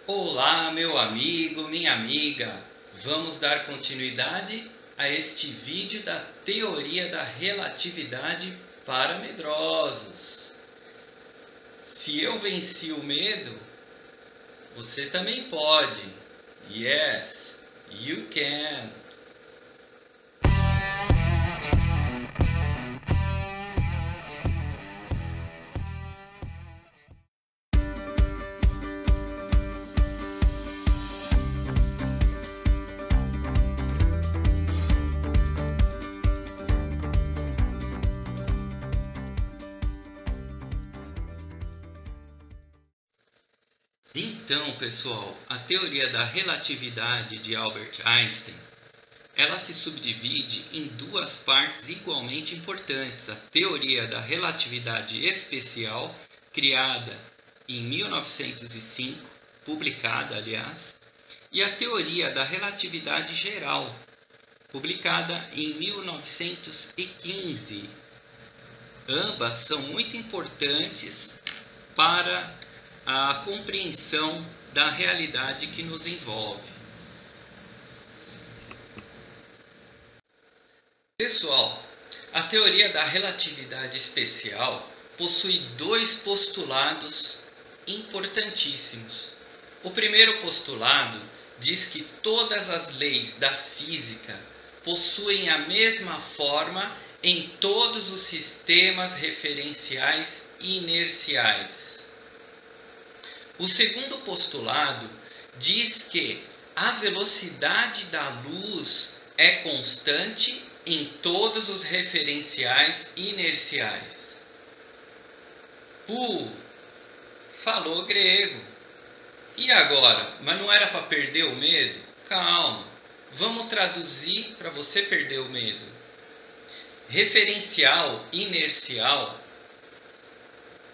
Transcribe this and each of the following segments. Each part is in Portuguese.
Olá, meu amigo, minha amiga! Vamos dar continuidade a este vídeo da teoria da relatividade para medrosos. Se eu venci o medo, você também pode. Yes, you can! Então, pessoal, a teoria da relatividade de Albert Einstein, ela se subdivide em duas partes igualmente importantes. A teoria da relatividade especial, criada em 1905, publicada, aliás, e a teoria da relatividade geral, publicada em 1915. Ambas são muito importantes para a compreensão da realidade que nos envolve. Pessoal, a teoria da relatividade especial possui dois postulados importantíssimos. O primeiro postulado diz que todas as leis da física possuem a mesma forma em todos os sistemas referenciais inerciais. O segundo postulado diz que a velocidade da luz é constante em todos os referenciais inerciais. Falou grego. E agora? Mas não era para perder o medo? Calma, vamos traduzir para você perder o medo. Referencial inercial,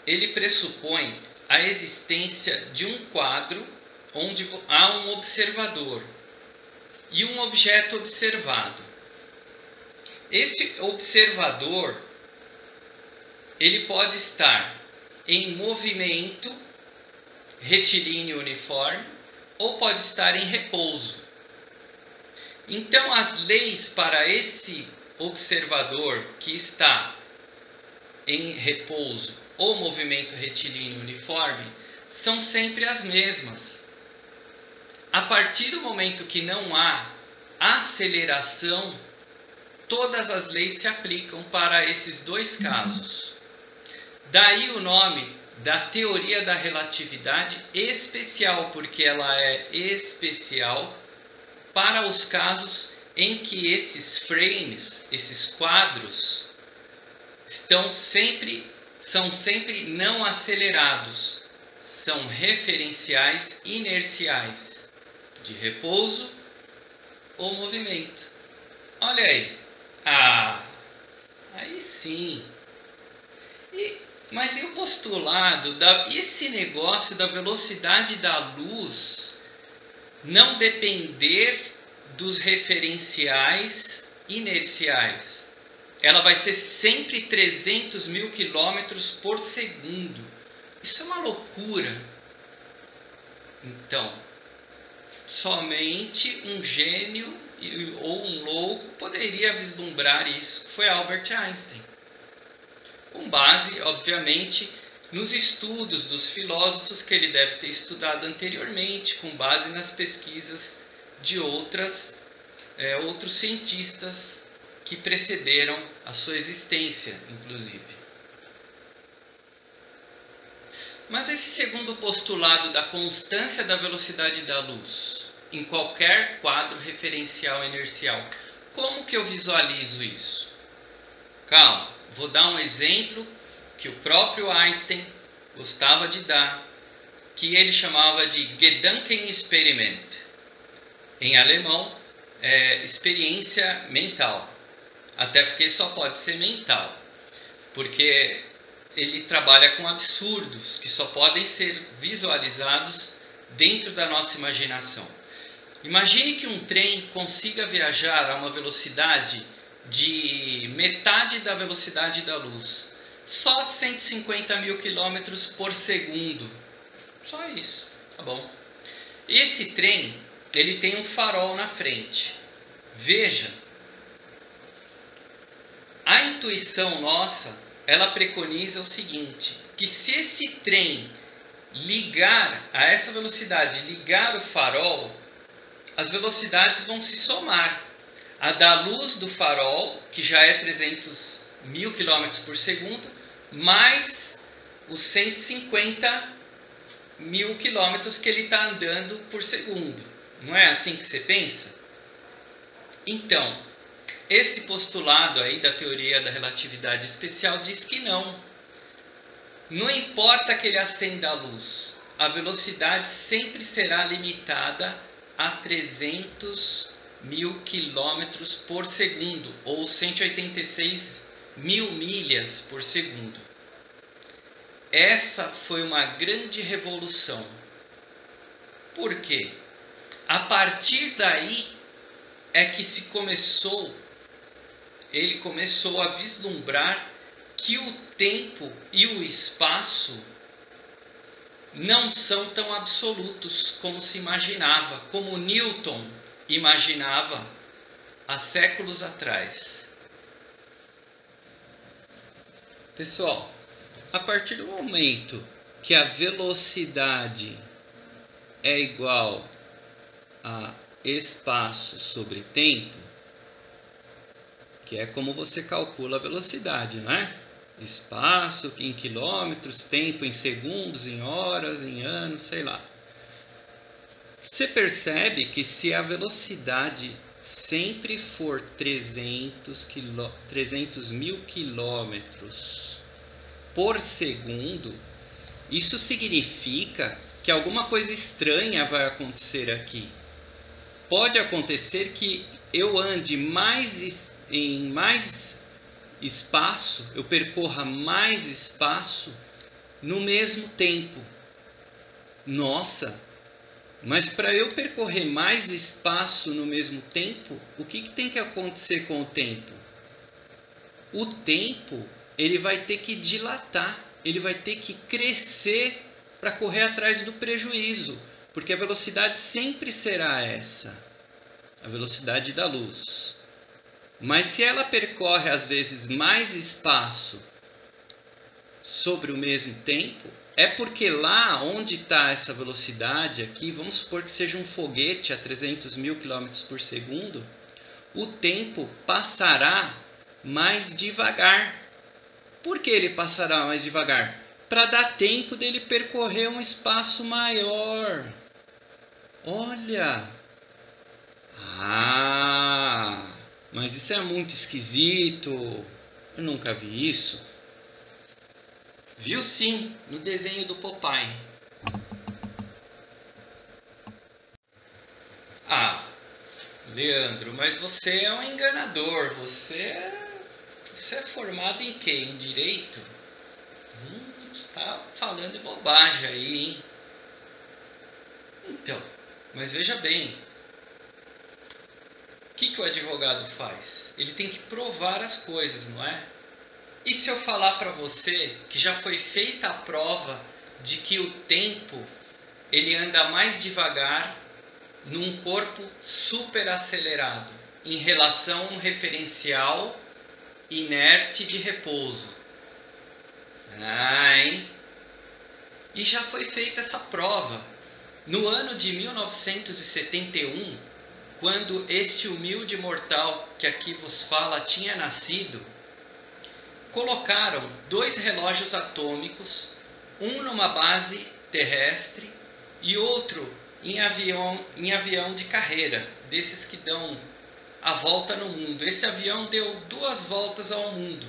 ele pressupõe a existência de um quadro onde há um observador e um objeto observado. Esse observador, ele pode estar em movimento retilíneo uniforme ou pode estar em repouso. Então, as leis para esse observador que está em repouso ou movimento retilíneo uniforme são sempre as mesmas. A partir do momento que não há aceleração, todas as leis se aplicam para esses dois casos. Daí o nome da teoria da relatividade especial, porque ela é especial para os casos em que esses frames, esses quadros, são sempre não acelerados, são referenciais inerciais, de repouso ou movimento. Olha aí. Aí sim. Mas e o postulado, esse negócio da velocidade da luz não depender dos referenciais inerciais? Ela vai ser sempre 300 mil quilômetros por segundo. Isso é uma loucura. Então, somente um gênio ou um louco poderia vislumbrar isso. Foi Albert Einstein. Com base, obviamente, nos estudos dos filósofos que ele deve ter estudado anteriormente, com base nas pesquisas de outros cientistas que precederam a sua existência, inclusive. Mas esse segundo postulado da constância da velocidade da luz em qualquer quadro referencial inercial, como que eu visualizo isso? Calma, vou dar um exemplo que o próprio Einstein gostava de dar, que ele chamava de Gedankenexperiment. Em alemão, experiência mental. Até porque só pode ser mental, porque ele trabalha com absurdos que só podem ser visualizados dentro da nossa imaginação. Imagine que um trem consiga viajar a uma velocidade de metade da velocidade da luz, só 150 mil quilômetros por segundo. Só isso, tá bom? Esse trem, ele tem um farol na frente. Veja, a intuição nossa, ela preconiza o seguinte, que se esse trem ligar a essa velocidade, ligar o farol, as velocidades vão se somar. A da luz do farol, que já é 300 mil km por segundo, mais os 150 mil quilômetros que ele está andando por segundo. Não é assim que você pensa? Então, esse postulado aí da teoria da relatividade especial diz que não. Não importa que ele acenda a luz, a velocidade sempre será limitada a 300 mil quilômetros por segundo, ou 186 mil milhas por segundo. Essa foi uma grande revolução. Por quê? A partir daí é que ele começou a vislumbrar que o tempo e o espaço não são tão absolutos como se imaginava, como Newton imaginava há séculos atrás. Pessoal, a partir do momento que a velocidade é igual a espaço sobre tempo, que é como você calcula a velocidade, não é? Espaço em quilômetros, tempo em segundos, em horas, em anos, sei lá. Você percebe que se a velocidade sempre for 300 mil quilômetros por segundo, isso significa que alguma coisa estranha vai acontecer aqui. Pode acontecer que eu ande em mais espaço, eu percorra mais espaço no mesmo tempo. Nossa, mas para eu percorrer mais espaço no mesmo tempo, o que tem que acontecer com o tempo? O tempo, ele vai ter que dilatar, ele vai ter que crescer para correr atrás do prejuízo, porque a velocidade sempre será essa, a velocidade da luz. Mas se ela percorre às vezes mais espaço sobre o mesmo tempo, é porque lá onde está essa velocidade aqui, vamos supor que seja um foguete a 300 mil km por segundo, o tempo passará mais devagar. Por que ele passará mais devagar? Para dar tempo dele percorrer um espaço maior. Olha! Mas isso é muito esquisito. Eu nunca vi isso. Viu sim, no desenho do Popeye. Leandro, mas você é um enganador. Você é formado em quê? Em direito? Você está falando bobagem aí, hein? Então, mas veja bem. O que o advogado faz? Ele tem que provar as coisas, não é? E se eu falar para você que já foi feita a prova de que o tempo ele anda mais devagar num corpo superacelerado em relação a um referencial inerte de repouso? Hein? E já foi feita essa prova. No ano de 1971, quando este humilde mortal que aqui vos fala tinha nascido, colocaram 2 relógios atômicos, um numa base terrestre e outro em avião de carreira, desses que dão a volta no mundo. Esse avião deu 2 voltas ao mundo.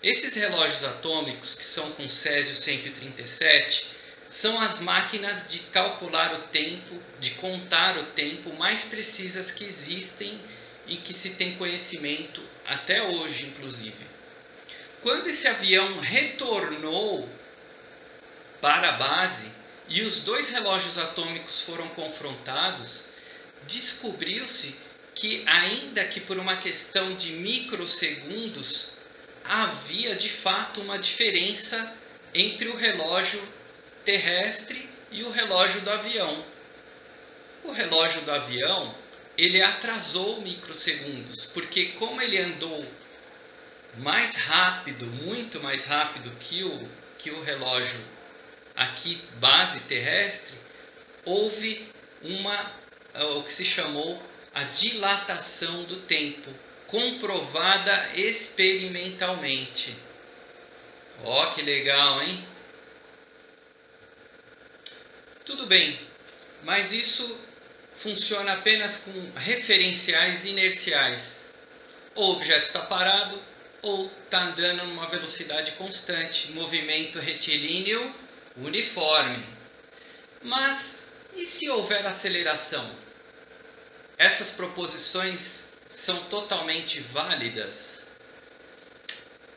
Esses relógios atômicos, que são com Césio 137, são as máquinas de calcular o tempo, de contar o tempo mais precisas que existem e que se tem conhecimento até hoje, inclusive. Quando esse avião retornou para a base e os 2 relógios atômicos foram confrontados, descobriu-se que, ainda que por uma questão de microsegundos, havia de fato uma diferença entre o relógio terrestre e o relógio do avião. O relógio do avião, ele atrasou microsegundos, porque como ele andou mais rápido, muito mais rápido que o relógio aqui base terrestre, houve o que se chamou a dilatação do tempo, comprovada experimentalmente. Ó, que legal, hein? Tudo bem, mas isso funciona apenas com referenciais inerciais. Ou o objeto está parado, ou está andando numa velocidade constante, movimento retilíneo uniforme. Mas e se houver aceleração? Essas proposições são totalmente válidas?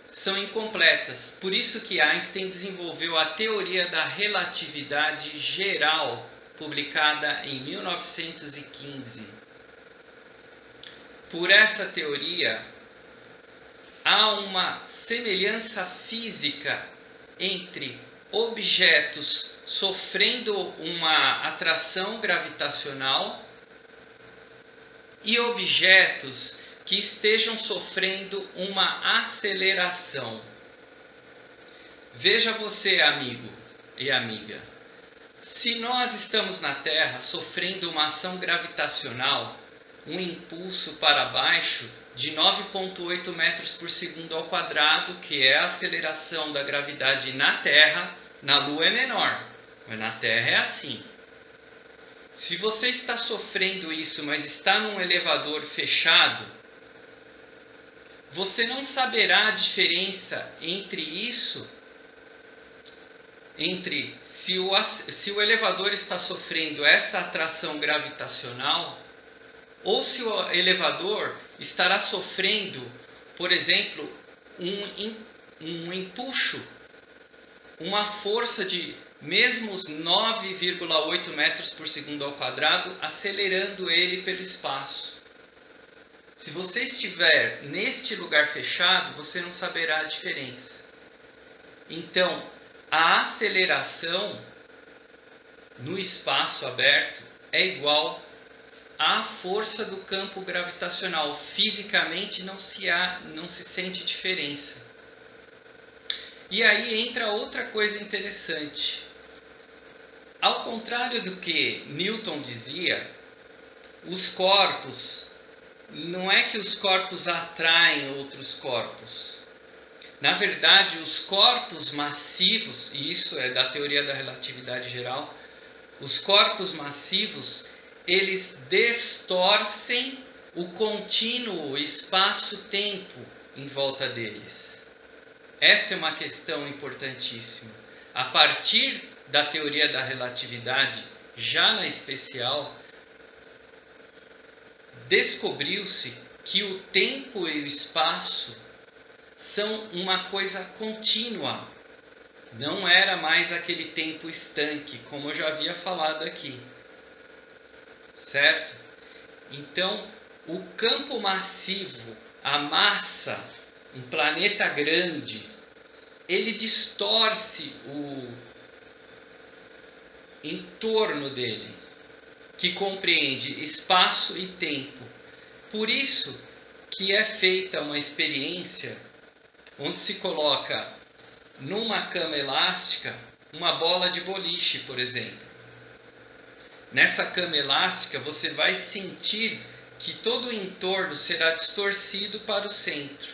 São incompletas. Por isso que Einstein desenvolveu a teoria da relatividade geral, publicada em 1915. Por essa teoria, há uma semelhança física entre objetos sofrendo uma atração gravitacional e objetos que estejam sofrendo uma aceleração. Veja você, amigo e amiga, se nós estamos na Terra sofrendo uma ação gravitacional, um impulso para baixo de 9,8 metros por segundo ao quadrado, que é a aceleração da gravidade na Terra, na Lua é menor, mas na Terra é assim. Se você está sofrendo isso, mas está num elevador fechado, você não saberá a diferença entre isso, entre se o elevador está sofrendo essa atração gravitacional, ou se o elevador estará sofrendo, por exemplo, um empuxo, uma força de mesmo os 9,8 metros por segundo ao quadrado, acelerando ele pelo espaço. Se você estiver neste lugar fechado, você não saberá a diferença. Então, a aceleração no espaço aberto é igual à força do campo gravitacional. Fisicamente não se sente diferença. E aí entra outra coisa interessante. Ao contrário do que Newton dizia, os corpos, não é que os corpos atraem outros corpos. Na verdade, os corpos massivos, e isso é da teoria da relatividade geral, os corpos massivos, eles distorcem o contínuo espaço-tempo em volta deles. Essa é uma questão importantíssima. A partir da teoria da relatividade, já na especial, descobriu-se que o tempo e o espaço são uma coisa contínua. Não era mais aquele tempo estanque, como eu já havia falado aqui. Certo? Então, o campo massivo, a massa, um planeta grande, ele distorce o entorno dele, que compreende espaço e tempo. Por isso que é feita uma experiência onde se coloca numa cama elástica uma bola de boliche, por exemplo. Nessa cama elástica você vai sentir que todo o entorno será distorcido para o centro.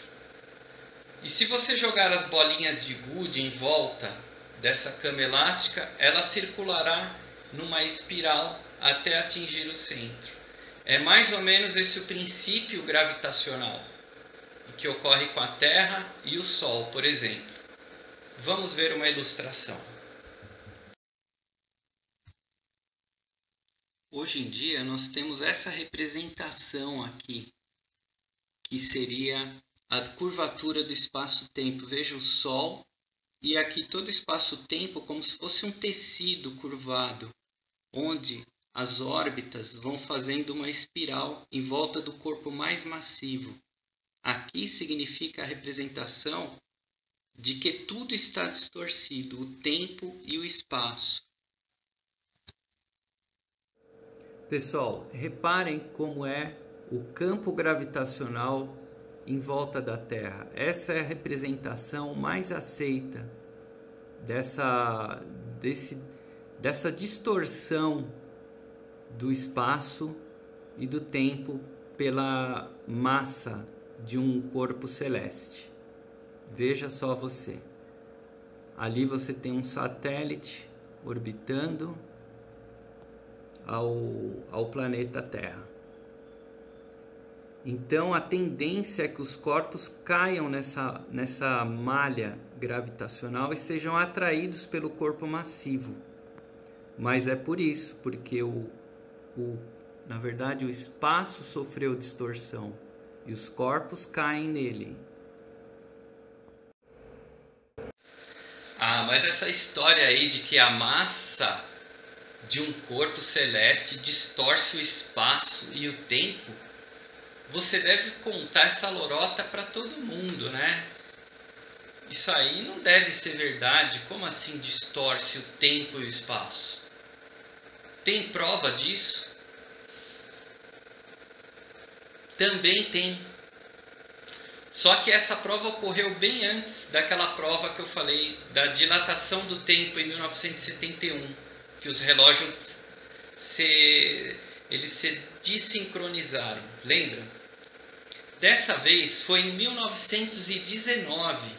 E se você jogar as bolinhas de gude em volta dessa cama elástica, ela circulará numa espiral até atingir o centro. É mais ou menos esse o princípio gravitacional que ocorre com a Terra e o Sol, por exemplo. Vamos ver uma ilustração. Hoje em dia nós temos essa representação aqui, que seria a curvatura do espaço-tempo. Veja o Sol e aqui todo o espaço-tempo como se fosse um tecido curvado, onde as órbitas vão fazendo uma espiral em volta do corpo mais massivo. Aqui significa a representação de que tudo está distorcido, o tempo e o espaço. Pessoal, reparem como é o campo gravitacional em volta da Terra. Essa é a representação mais aceita dessa distorção do espaço e do tempo pela massa de um corpo celeste. Veja só você. Ali você tem um satélite orbitando ao planeta Terra. Então a tendência é que os corpos caiam nessa malha gravitacional e sejam atraídos pelo corpo massivo. Mas é por isso, porque na verdade o espaço sofreu distorção e os corpos caem nele. Mas essa história aí de que a massa de um corpo celeste distorce o espaço e o tempo, você deve contar essa lorota para todo mundo, né? Isso aí não deve ser verdade. Como assim distorce o tempo e o espaço? Tem prova disso? Também tem. Só que essa prova ocorreu bem antes daquela prova que eu falei da dilatação do tempo em 1971, que os relógios se desincronizaram, lembra? Dessa vez foi em 1919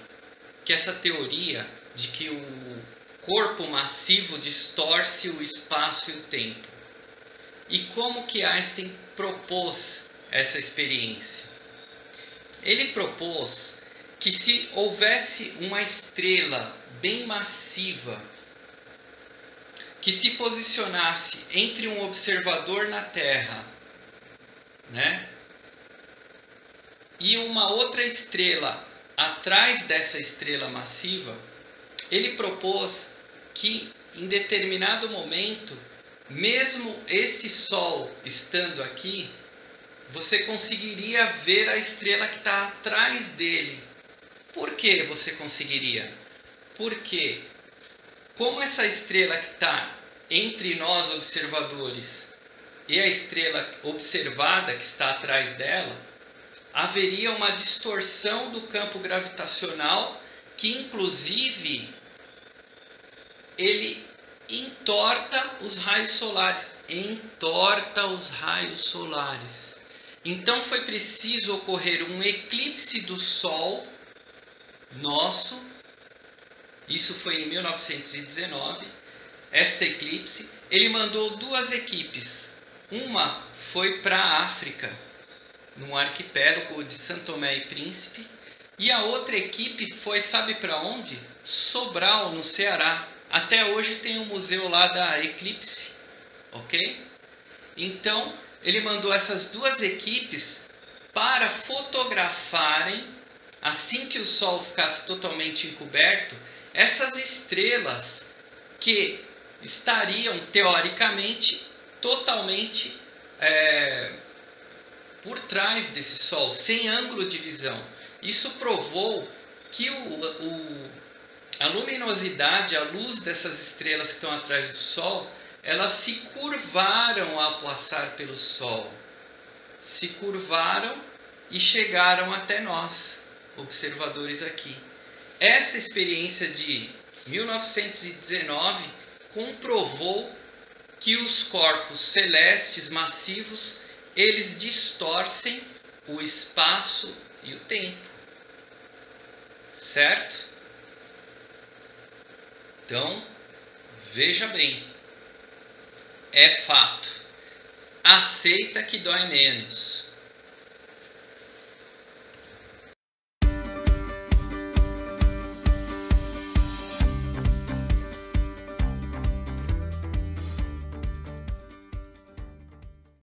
que essa teoria de que o corpo massivo distorce o espaço e o tempo. E como que Einstein propôs essa experiência? Ele propôs que se houvesse uma estrela bem massiva que se posicionasse entre um observador na Terra, né, e uma outra estrela atrás dessa estrela massiva, ele propôs que em determinado momento, mesmo esse Sol estando aqui, você conseguiria ver a estrela que está atrás dele. Por que você conseguiria? Porque como essa estrela que está entre nós observadores e a estrela observada que está atrás dela, haveria uma distorção do campo gravitacional que inclusive ele entorta os raios solares. Então foi preciso ocorrer um eclipse do Sol nosso. Isso foi em 1919. Esta eclipse, ele mandou duas equipes. Uma foi para a África, num arquipélago de São Tomé e Príncipe, e a outra equipe foi, sabe para onde? Sobral, no Ceará. Até hoje tem um museu lá da eclipse, ok? Então, ele mandou essas duas equipes para fotografarem, assim que o Sol ficasse totalmente encoberto, essas estrelas que estariam, teoricamente, totalmente por trás desse Sol, sem ângulo de visão. Isso provou que a luminosidade, a luz dessas estrelas que estão atrás do Sol, elas se curvaram ao passar pelo Sol. Se curvaram e chegaram até nós, observadores aqui. Essa experiência de 1919 comprovou que os corpos celestes massivos, eles distorcem o espaço e o tempo. Certo? Então, veja bem. É fato. Aceita que dói menos.